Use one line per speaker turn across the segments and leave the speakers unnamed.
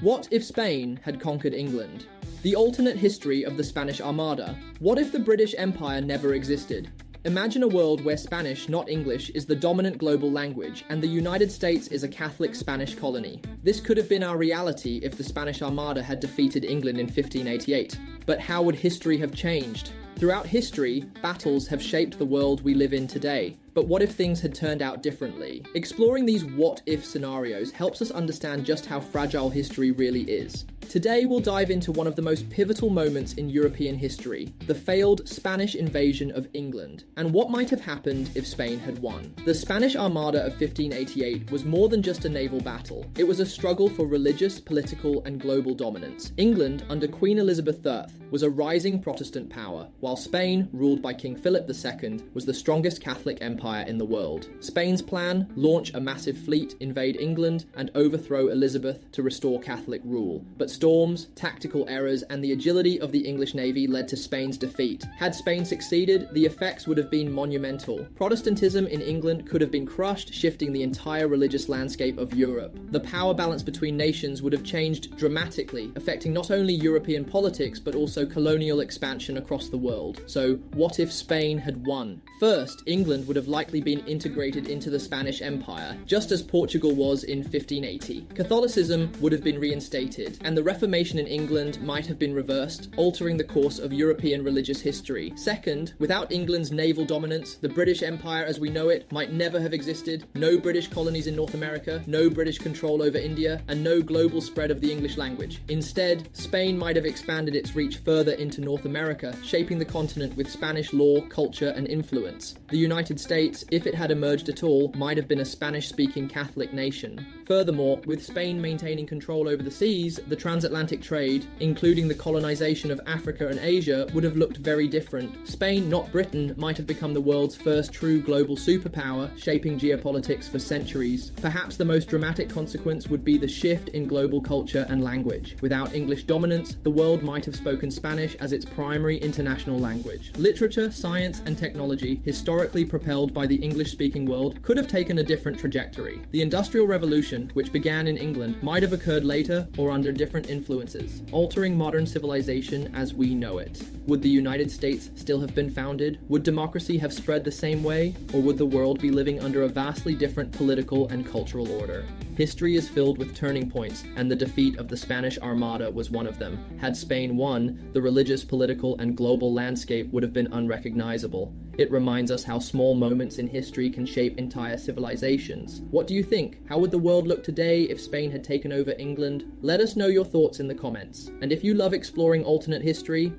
What if Spain had conquered England? The alternate history of the Spanish Armada. What if the British Empire never existed? Imagine a world where Spanish, not English, is the dominant global language, and the United States is a Catholic Spanish colony. This could have been our reality if the Spanish Armada had defeated England in 1588. But how would history have changed? Throughout history, battles have shaped the world we live in today. But what if things had turned out differently? Exploring these what-if scenarios helps us understand just how fragile history really is. Today we'll dive into one of the most pivotal moments in European history, the failed Spanish invasion of England, and what might have happened if Spain had won. The Spanish Armada of 1588 was more than just a naval battle. It was a struggle for religious, political, and global dominance. England, under Queen Elizabeth III, was a rising Protestant power, while Spain, ruled by King Philip II, was the strongest Catholic empire in the world. Spain's plan: launch a massive fleet, invade England, and overthrow Elizabeth to restore Catholic rule. But storms, tactical errors, and the agility of the English navy led to Spain's defeat. Had Spain succeeded, the effects would have been monumental. Protestantism in England could have been crushed, shifting the entire religious landscape of Europe. The power balance between nations would have changed dramatically, affecting not only European politics, but also colonial expansion across the world. So, what if Spain had won? First, England would have likely been integrated into the Spanish Empire, just as Portugal was in 1580. Catholicism would have been reinstated, and the Reformation in England might have been reversed, altering the course of European religious history. Second, without England's naval dominance, the British Empire as we know it might never have existed. No British colonies in North America, no British control over India, and no global spread of the English language. Instead, Spain might have expanded its reach further into North America, shaping the continent with Spanish law, culture, and influence. The United States, if it had emerged at all, might have been a Spanish-speaking Catholic nation. Furthermore, with Spain maintaining control over the seas, the transatlantic trade, including the colonization of Africa and Asia, would have looked very different. Spain, not Britain, might have become the world's first true global superpower, shaping geopolitics for centuries. Perhaps the most dramatic consequence would be the shift in global culture and language. Without English dominance, the world might have spoken Spanish as its primary international language. Literature, science, and technology, historically propelled by the English-speaking world, could have taken a different trajectory. The Industrial Revolution, which began in England, might have occurred later or under different influences, altering modern civilization as we know it. Would the United States still have been founded? Would democracy have spread the same way? Or would the world be living under a vastly different political and cultural order? History is filled with turning points, and the defeat of the Spanish Armada was one of them. Had Spain won, the religious, political, and global landscape would have been unrecognizable. It reminds us how small moments in history can shape entire civilizations. What do you think? How would the world look today if Spain had taken over England? Let us know your thoughts in the comments. And if you love exploring alternate history,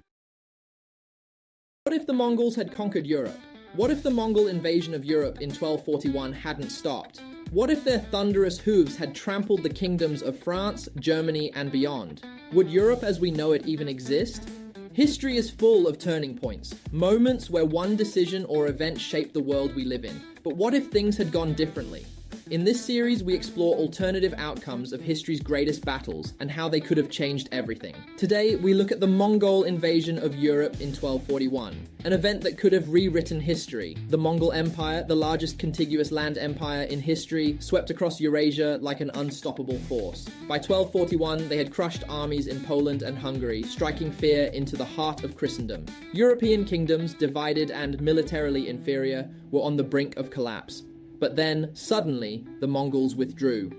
what if the Mongols had conquered Europe? What if the Mongol invasion of Europe in 1241 hadn't stopped? What if their thunderous hooves had trampled the kingdoms of France, Germany, and beyond? Would Europe as we know it even exist? History is full of turning points, moments where one decision or event shaped the world we live in. But what if things had gone differently? In this series, we explore alternative outcomes of history's greatest battles and how they could have changed everything. Today, we look at the Mongol invasion of Europe in 1241, an event that could have rewritten history. The Mongol Empire, the largest contiguous land empire in history, swept across Eurasia like an unstoppable force. By 1241, they had crushed armies in Poland and Hungary, striking fear into the heart of Christendom. European kingdoms, divided and militarily inferior, were on the brink of collapse. But then, suddenly, the Mongols withdrew.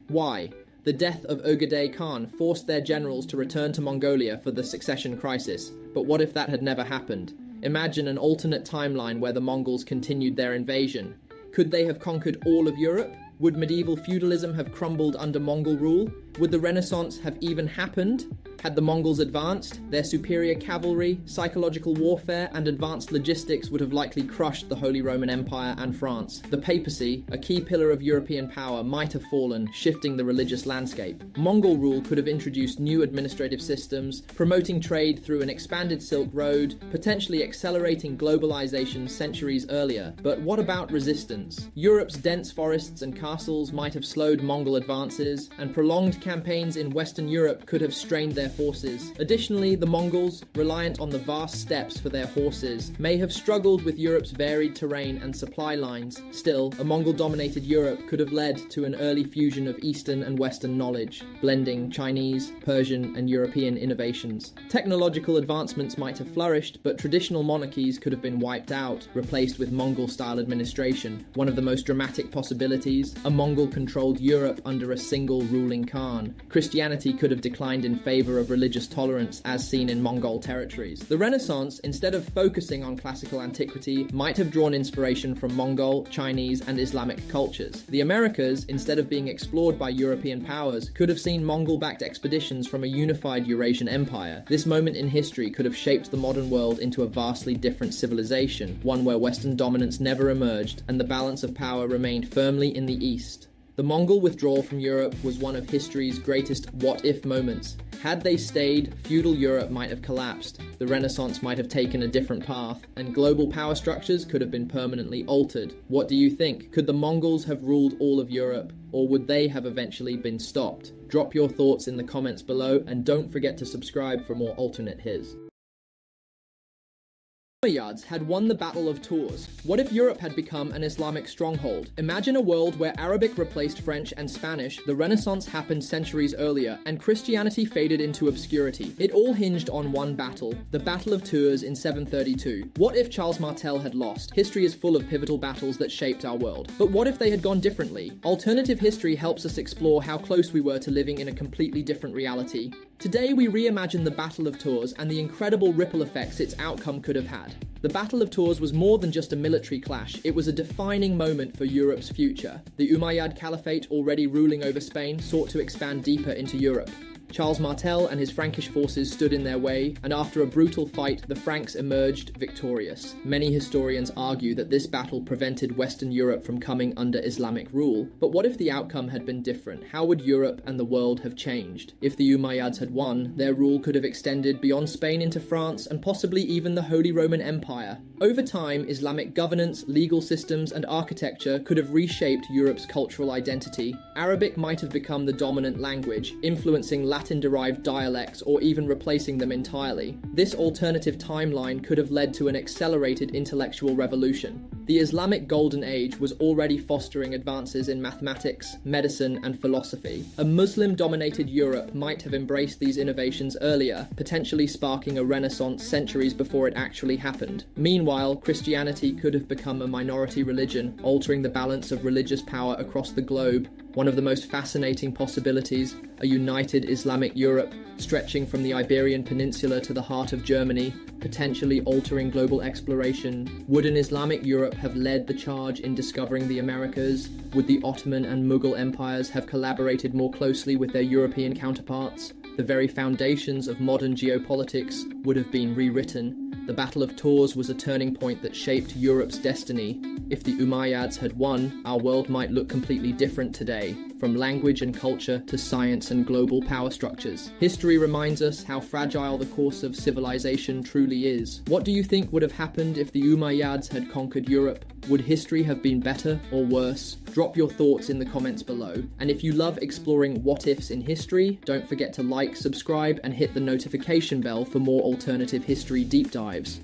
Why? The death of Ögedei Khan forced their generals to return to Mongolia for the succession crisis. But what if that had never happened? Imagine an alternate timeline where the Mongols continued their invasion. Could they have conquered all of Europe? Would medieval feudalism have crumbled under Mongol rule? Would the Renaissance have even happened? Had the Mongols advanced, their superior cavalry, psychological warfare, and advanced logistics would have likely crushed the Holy Roman Empire and France. The papacy, a key pillar of European power, might have fallen, shifting the religious landscape. Mongol rule could have introduced new administrative systems, promoting trade through an expanded Silk Road, potentially accelerating globalization centuries earlier. But what about resistance? Europe's dense forests and castles might have slowed Mongol advances, and prolonged Repeated campaigns in Western Europe could have strained their forces. Additionally, the Mongols, reliant on the vast steppes for their horses, may have struggled with Europe's varied terrain and supply lines. Still, a Mongol-dominated Europe could have led to an early fusion of Eastern and Western knowledge, blending Chinese, Persian, and European innovations. Technological advancements might have flourished, but traditional monarchies could have been wiped out, replaced with Mongol-style administration. One of the most dramatic possibilities, a Mongol-controlled Europe under a single ruling Khan. Christianity could have declined in favor of religious tolerance, as seen in Mongol territories. The Renaissance, instead of focusing on classical antiquity, might have drawn inspiration from Mongol, Chinese, and Islamic cultures. The Americas, instead of being explored by European powers, could have seen Mongol-backed expeditions from a unified Eurasian empire. This moment in history could have shaped the modern world into a vastly different civilization, one where Western dominance never emerged and the balance of power remained firmly in the East. The Mongol withdrawal from Europe was one of history's greatest what-if moments. Had they stayed, feudal Europe might have collapsed, the Renaissance might have taken a different path, and global power structures could have been permanently altered. What do you think? Could the Mongols have ruled all of Europe, or would they have eventually been stopped? Drop your thoughts in the comments below, and don't forget to subscribe for more alternate his. Umayyads had won the Battle of Tours. What if Europe had become an Islamic stronghold? Imagine a world where Arabic replaced French and Spanish, the Renaissance happened centuries earlier, and Christianity faded into obscurity. It all hinged on one battle, the Battle of Tours in 732. What if Charles Martel had lost? History is full of pivotal battles that shaped our world. But what if they had gone differently? Alternative history helps us explore how close we were to living in a completely different reality. Today we reimagine the Battle of Tours and the incredible ripple effects its outcome could have had. The Battle of Tours was more than just a military clash, it was a defining moment for Europe's future. The Umayyad Caliphate, already ruling over Spain, sought to expand deeper into Europe. Charles Martel and his Frankish forces stood in their way, and after a brutal fight, the Franks emerged victorious. Many historians argue that this battle prevented Western Europe from coming under Islamic rule. But what if the outcome had been different? How would Europe and the world have changed? If the Umayyads had won, their rule could have extended beyond Spain into France and possibly even the Holy Roman Empire. Over time, Islamic governance, legal systems, and architecture could have reshaped Europe's cultural identity. Arabic might have become the dominant language, influencing Latin-derived dialects or even replacing them entirely. This alternative timeline could have led to an accelerated intellectual revolution. The Islamic Golden Age was already fostering advances in mathematics, medicine, and philosophy. A Muslim-dominated Europe might have embraced these innovations earlier, potentially sparking a renaissance centuries before it actually happened. Meanwhile, Christianity could have become a minority religion, altering the balance of religious power across the globe. One of the most fascinating possibilities, a united Islamic Europe, stretching from the Iberian Peninsula to the heart of Germany, potentially altering global exploration. Would an Islamic Europe have led the charge in discovering the Americas? Would the Ottoman and Mughal empires have collaborated more closely with their European counterparts? The very foundations of modern geopolitics would have been rewritten. The Battle of Tours was a turning point that shaped Europe's destiny. If the Umayyads had won, our world might look completely different today, from language and culture to science and global power structures. History reminds us how fragile the course of civilization truly is. What do you think would have happened if the Umayyads had conquered Europe? Would history have been better or worse? Drop your thoughts in the comments below. And if you love exploring what-ifs in history, don't forget to like, subscribe, and hit the notification bell for more alternative history deep dives.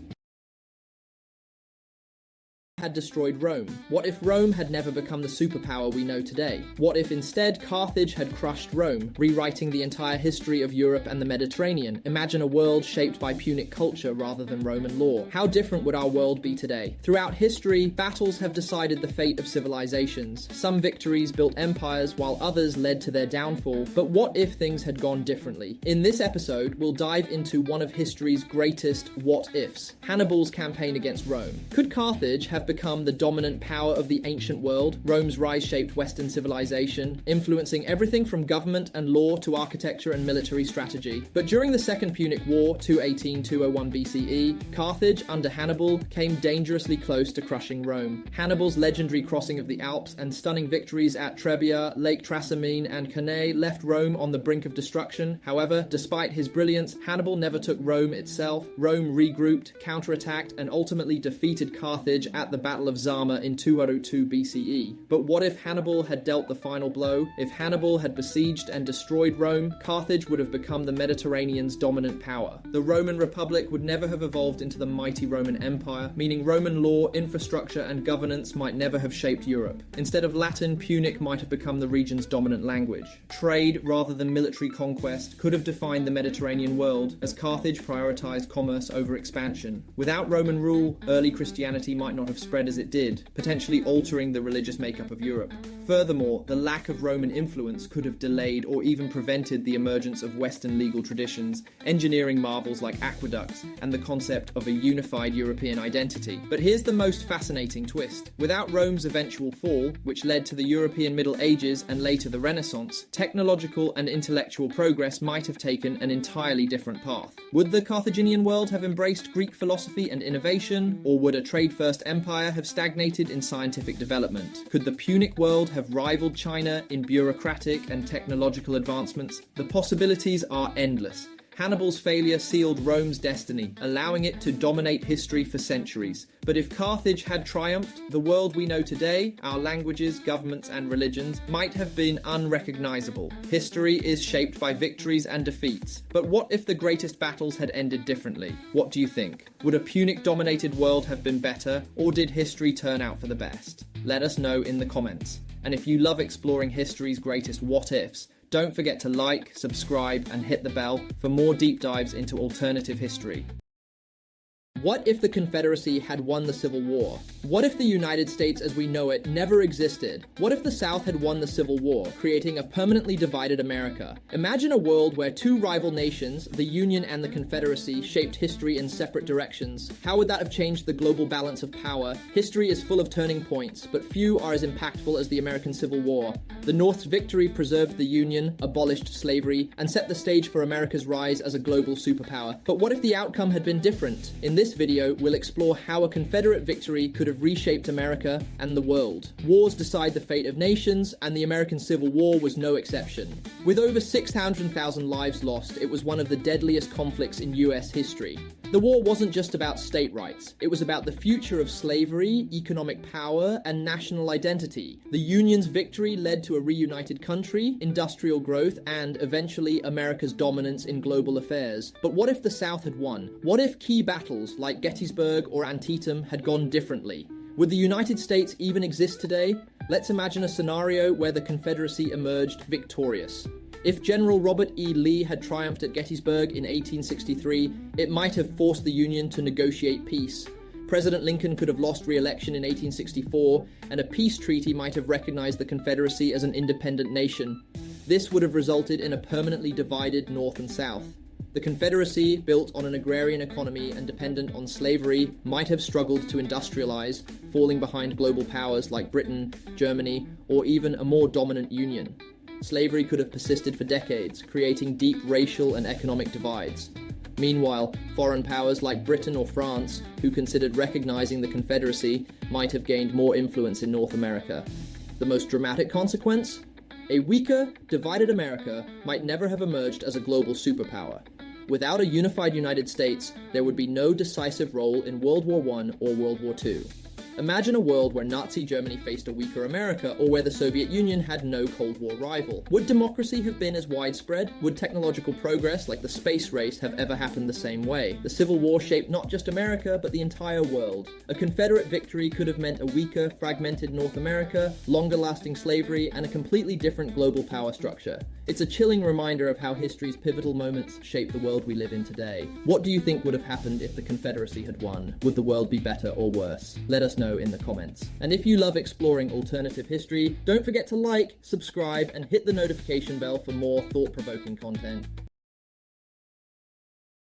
Had destroyed Rome? What if Rome had never become the superpower we know today? What if instead Carthage had crushed Rome, rewriting the entire history of Europe and the Mediterranean? Imagine a world shaped by Punic culture rather than Roman law. How different would our world be today? Throughout history, battles have decided the fate of civilizations. Some victories built empires while others led to their downfall. But what if things had gone differently? In this episode, we'll dive into one of history's greatest what-ifs, Hannibal's campaign against Rome. Could Carthage have become the dominant power of the ancient world? Rome's rise shaped Western civilization, influencing everything from government and law to architecture and military strategy. But during the Second Punic War, 218-201 BCE, Carthage, under Hannibal, came dangerously close to crushing Rome. Hannibal's legendary crossing of the Alps and stunning victories at Trebia, Lake Trasimene, and Cannae left Rome on the brink of destruction. However, despite his brilliance, Hannibal never took Rome itself. Rome regrouped, counterattacked, and ultimately defeated Carthage at the Battle of Zama in 202 BCE. But what if Hannibal had dealt the final blow? If Hannibal had besieged and destroyed Rome, Carthage would have become the Mediterranean's dominant power. The Roman Republic would never have evolved into the mighty Roman Empire, meaning Roman law, infrastructure, and governance might never have shaped Europe. Instead of Latin, Punic might have become the region's dominant language. Trade, rather than military conquest, could have defined the Mediterranean world, as Carthage prioritized commerce over expansion. Without Roman rule, early Christianity might not have spread as it did, potentially altering the religious makeup of Europe. Furthermore, the lack of Roman influence could have delayed or even prevented the emergence of Western legal traditions, engineering marvels like aqueducts, and the concept of a unified European identity. But here's the most fascinating twist. Without Rome's eventual fall, which led to the European Middle Ages and later the Renaissance, technological and intellectual progress might have taken an entirely different path. Would the Carthaginian world have embraced Greek philosophy and innovation, or would a trade-first empire have stagnated in scientific development? Could the Punic world have rivaled China in bureaucratic and technological advancements? The possibilities are endless. Hannibal's failure sealed Rome's destiny, allowing it to dominate history for centuries. But if Carthage had triumphed, the world we know today, our languages, governments, and religions, might have been unrecognizable. History is shaped by victories and defeats. But what if the greatest battles had ended differently? What do you think? Would a Punic-dominated world have been better, or did history turn out for the best? Let us know in the comments. And if you love exploring history's greatest what-ifs, don't forget to like, subscribe, and hit the bell for more deep dives into alternative history. What if the Confederacy had won the Civil War? What if the United States as we know it never existed? What if the South had won the Civil War, creating a permanently divided America? Imagine a world where two rival nations, the Union and the Confederacy, shaped history in separate directions. How would that have changed the global balance of power? History is full of turning points, but few are as impactful as the American Civil War. The North's victory preserved the Union, abolished slavery, and set the stage for America's rise as a global superpower. But what if the outcome had been different? In this video, we'll explore how a Confederate victory could have reshaped America and the world. Wars decide the fate of nations, and the American Civil War was no exception. With over 600,000 lives lost, it was one of the deadliest conflicts in US history. The war wasn't just about state rights. It was about the future of slavery, economic power, and national identity. The Union's victory led to a reunited country, industrial growth, and eventually America's dominance in global affairs. But what if the South had won? What if key battles like Gettysburg or Antietam had gone differently? Would the United States even exist today? Let's imagine a scenario where the Confederacy emerged victorious. If General Robert E. Lee had triumphed at Gettysburg in 1863, it might have forced the Union to negotiate peace. President Lincoln could have lost re-election in 1864, and a peace treaty might have recognized the Confederacy as an independent nation. This would have resulted in a permanently divided North and South. The Confederacy, built on an agrarian economy and dependent on slavery, might have struggled to industrialize, falling behind global powers like Britain, Germany, or even a more dominant Union. Slavery could have persisted for decades, creating deep racial and economic divides. Meanwhile, foreign powers like Britain or France, who considered recognizing the Confederacy, might have gained more influence in North America. The most dramatic consequence? A weaker, divided America might never have emerged as a global superpower. Without a unified United States, there would be no decisive role in World War I or World War II. Imagine a world where Nazi Germany faced a weaker America, or where the Soviet Union had no Cold War rival. Would democracy have been as widespread? Would technological progress, like the space race, have ever happened the same way? The Civil War shaped not just America, but the entire world. A Confederate victory could have meant a weaker, fragmented North America, longer-lasting slavery, and a completely different global power structure. It's a chilling reminder of how history's pivotal moments shape the world we live in today. What do you think would have happened if the Confederacy had won? Would the world be better or worse? Let us know in the comments. And if you love exploring alternative history, don't forget to like, subscribe, and hit the notification bell for more thought-provoking content.